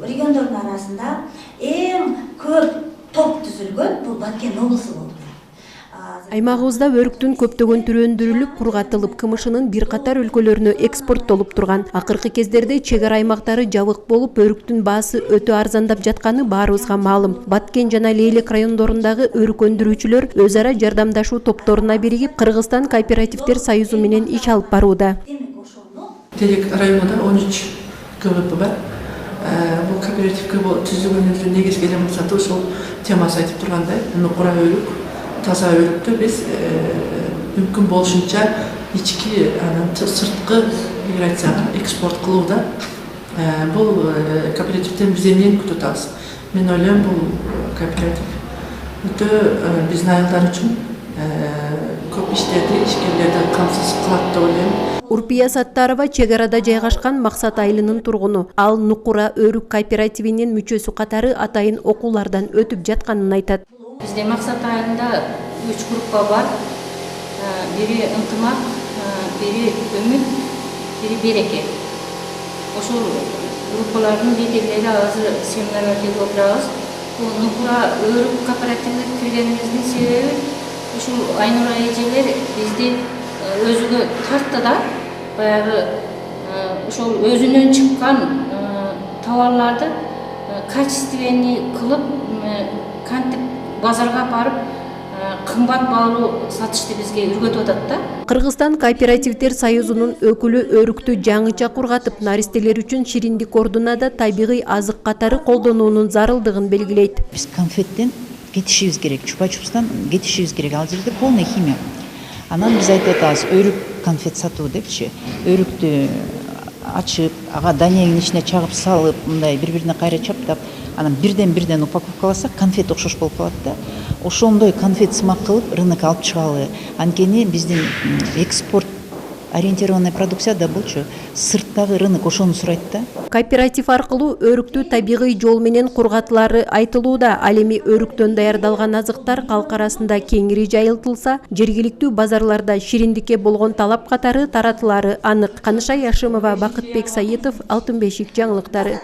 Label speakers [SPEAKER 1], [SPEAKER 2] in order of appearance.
[SPEAKER 1] региондордун арасында эң көп топ түзүлгөн бул Баткен облусу болду.
[SPEAKER 2] Аймагыбызда өрүктүн көптөгөн түрү өндүрүлүп, кургатылып, КМШнын бир катар өлкөлөрүнө экспорттолуп турган. Акыркы кездерде чек ара аймактары жабык болуп, өрүктүн баасы өтө арзандап жатканы баарыбызга маалым. Баткен жана Лейлек райондорундагы өрүк өндүрүүчүлөр өз ара жардамдашуу топторуна биригип, Кыргызстан кооперативдер союзу менен иш алып барууда.
[SPEAKER 3] Лейлек районунда 13 КВП бар. Бул кооперативге түзүлгөнүнүн негизги элементи ошол темасы айтып тургандай, нукура өрүк, таза өрүктү биз мүмкүн болушунча ички сырткы миграцияга экспорт кылууда. Бул кооперативден биз эмнени күтүп атабыз? Мен ойлойм, бул кооператив өтө биздин айылдар үчүн көп иштерди, ишкерлерди камсыз кылат деп ойлойм.
[SPEAKER 2] Урпия Саттарова чек арада жайгашкан Максат айылынын тургуну. Ал Нукура өрүк кооперативинин мүчөсү катары атайын окуулардан өтүп жатканын айтат.
[SPEAKER 4] Бизде Максат айылында 3 группа бар. Бири ынтымак, бири үмүт, бири береке. Ошол группалардын лидерлери азыр семинарга келип отурабыз. Бул Нукура өрүк кооперативине киргенибиздин себеби ушул Айнура эжелер бизди өзүгө тартты да, баягы ошол өзүнөн чыккан товарларды качественный кылып, кантип базарга барып кымбат баалуу сатышты бизге үйрөтүп атат да.
[SPEAKER 2] Кыргызстан кооперативдер союзунун өкүлү өрүктү жаңыча кургатып, наристелер үчүн шириндик ордуна да табигый азык катары колдонуунун зарылдыгын белгилейт.
[SPEAKER 5] Биз конфеттен кетишибиз керек, чупа-чупстан кетишибиз керек. Ал жерде полный химия. Анан биз айтып атабыз, өрүк конфет сатуу депчи. Өрүктү ачып, ага данегин ичине чагып салып, мындай бири-бирине кайра чаптап, анан бирден упаковкаласак, конфет окшош болуп калат да. Ошондой конфет сымак кылып рынокко алып чыгалы. Анткени биздин экспорт ориентированный продукция да болчу. Сырттагы рынок ошону сурайт да.
[SPEAKER 2] Кооператив аркылуу өрүктү табигый жол менен кургатылары айтылууда. Ал эми өрүктөн даярдалган азыктар калк арасында кеңири жайылтылса, жергиликтүү базарларда шириндикке болгон талап катары таратылары анык. Каныша Яшимова, Бакытбек Саитов, Алтын бешик жаңылыктары.